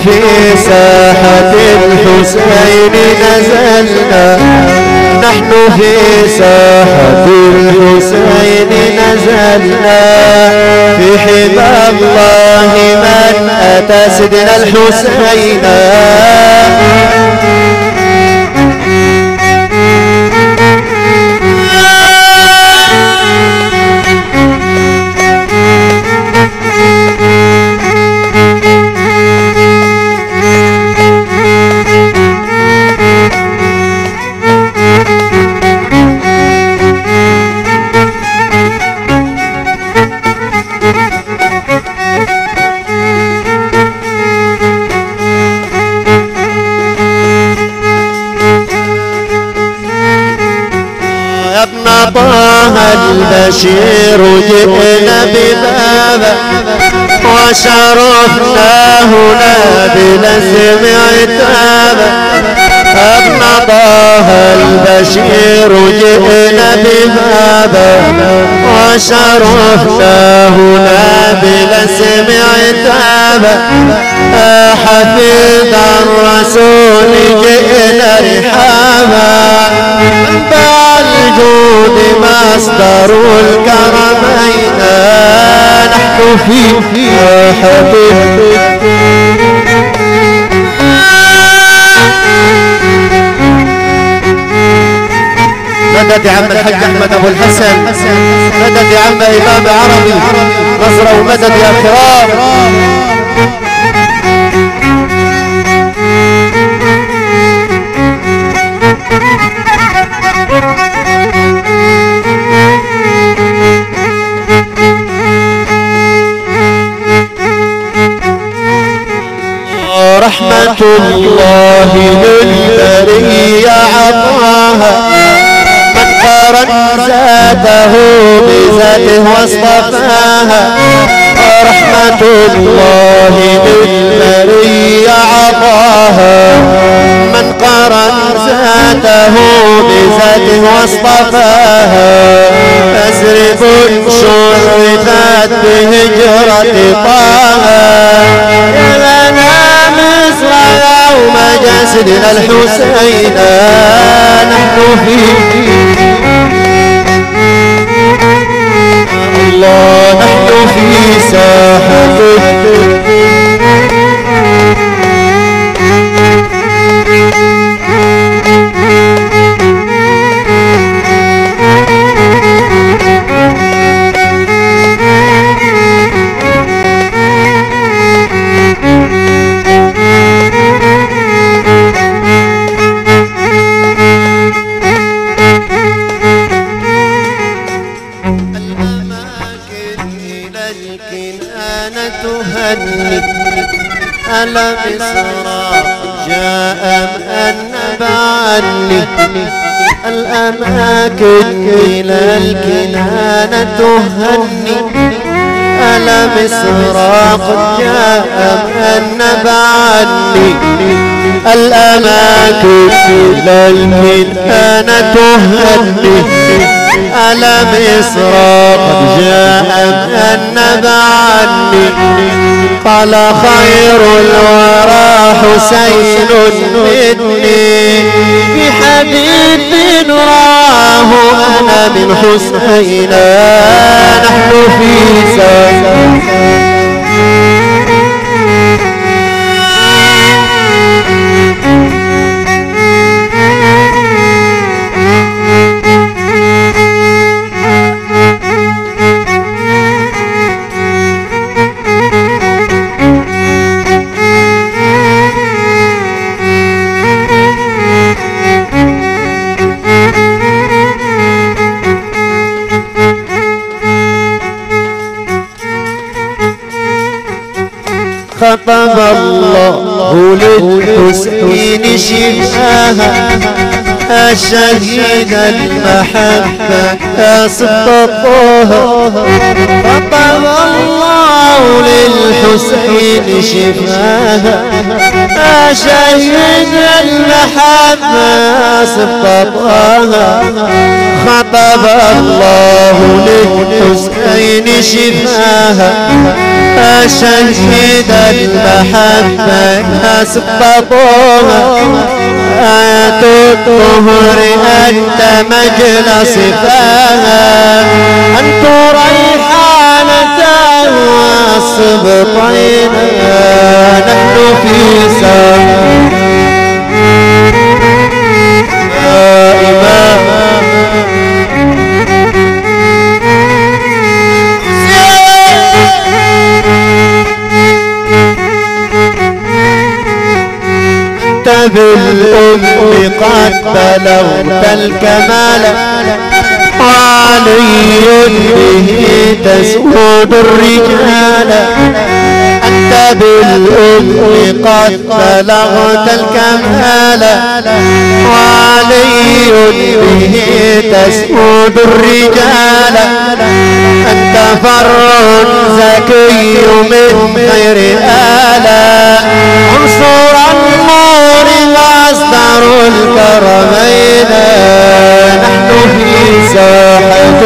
في ساحة الحسين نزلنا، نحن في ساحة الحسين نزلنا، في حمى الله من أتى سيدنا الحسين. البشير جئنا ببابه وشرفنا هنا بلزم عتابه. ابن طه البشير جئنا ببابه وشرفنا هنا بلزم عتابه. حفيظ الرسول جئنا رحابا، الجود مصدر الكرمين، نحن في حبيب. مدد يا عم الحاج احمد ابو الحسن، مدد يا عم امام عربي نصره، ومدد يا كرام. رحمة الله للبرية عطاها، من قارن ذاته بذاته واصطفاها. رحمة الله للبرية عطاها، من قارن ذاته بذاته واصطفاها. تسرب شرفت بهجرة طه، يوم جاء سيدنا الحسين نحن فيه. الله نحن في ساحة ألا بسرى جاء النبى عني. الأماكن إلى الكنانة تهني، ألا بسرى جاء النبى عني. الأماكن إلى الكنانة تهني، ألا مصر قد جاء النبى عني. قال خير الورى حسين مني، بحبيب راه أنا من حسينا. نحن في ساحة خطب الله للحسين شفاها، الشهيد المحبة صدقوها. خطب الله للحسين شفاها، شهيد المحبة سبطها خطب الله للحسين شفاها شهيد المحبة سبطها آية الطهر أنت مجلس فاها أنت ريحانتها والسبطين نحن في ساعة إمام بالأم قد بلغت الكمال علي به تسود الرجال أنت بالأم قد بلغت الكمال علي به تسود الرجال أنت فر زكي من خير آلاء عنصر النور مصدر الكرمين نحن في ساحة